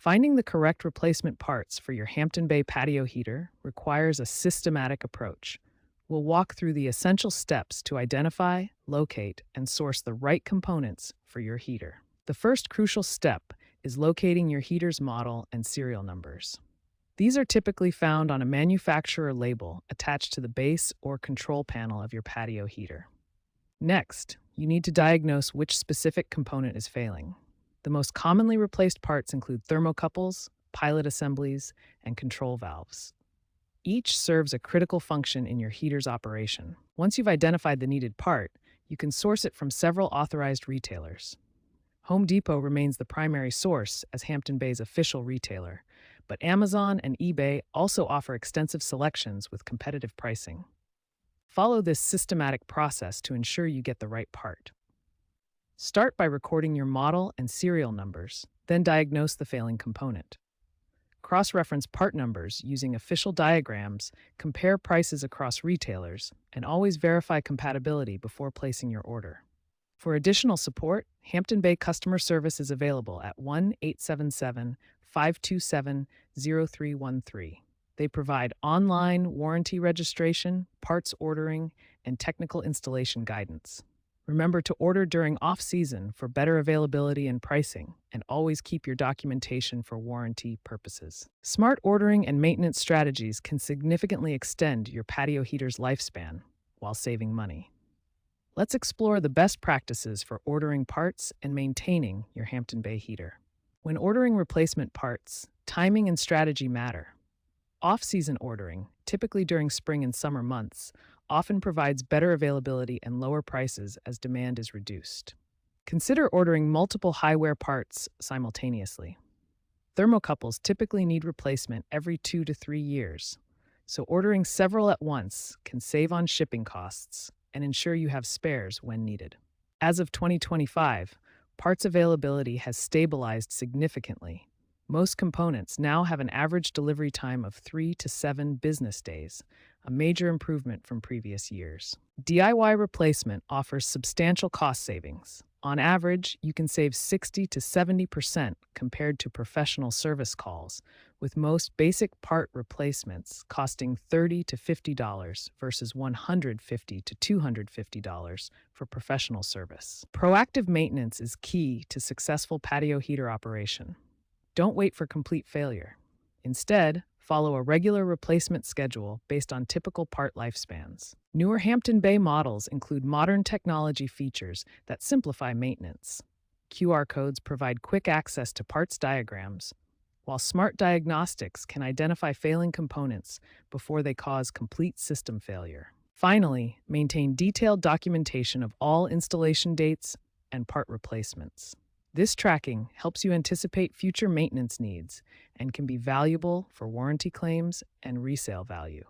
Finding the correct replacement parts for your Hampton Bay patio heater requires a systematic approach. We'll walk through the essential steps to identify, locate, and source the right components for your heater. The first crucial step is locating your heater's model and serial numbers. These are typically found on a manufacturer label attached to the base or control panel of your patio heater. Next, you need to diagnose which specific component is failing. The most commonly replaced parts include thermocouples, pilot assemblies, and control valves. Each serves a critical function in your heater's operation. Once you've identified the needed part, you can source it from several authorized retailers. Home Depot remains the primary source as Hampton Bay's official retailer, but Amazon and eBay also offer extensive selections with competitive pricing. Follow this systematic process to ensure you get the right part. Start by recording your model and serial numbers, then diagnose the failing component. Cross-reference part numbers using official diagrams, compare prices across retailers, and always verify compatibility before placing your order. For additional support, Hampton Bay customer service is available at 1-877-527-0313. They provide online warranty registration, parts ordering, and technical installation guidance. Remember to order during off-season for better availability and pricing, and always keep your documentation for warranty purposes. Smart ordering and maintenance strategies can significantly extend your patio heater's lifespan while saving money. Let's explore the best practices for ordering parts and maintaining your Hampton Bay heater. When ordering replacement parts, timing and strategy matter. Off-season ordering, typically during spring and summer months, often provides better availability and lower prices as demand is reduced. Consider ordering multiple high-wear parts simultaneously. Thermocouples typically need replacement every 2 to 3 years, so ordering several at once can save on shipping costs and ensure you have spares when needed. As of 2025, parts availability has stabilized significantly. Most components now have an average delivery time of 3 to 7 business days, a major improvement from previous years. DIY replacement offers substantial cost savings. On average, you can save 60 to 70% compared to professional service calls, with most basic part replacements costing $30 to $50 versus $150 to $250 for professional service. Proactive maintenance is key to successful patio heater operation. Don't wait for complete failure. Instead, follow a regular replacement schedule based on typical part lifespans. Newer Hampton Bay models include modern technology features that simplify maintenance. QR codes provide quick access to parts diagrams, while smart diagnostics can identify failing components before they cause complete system failure. Finally, maintain detailed documentation of all installation dates and part replacements. This tracking helps you anticipate future maintenance needs and can be valuable for warranty claims and resale value.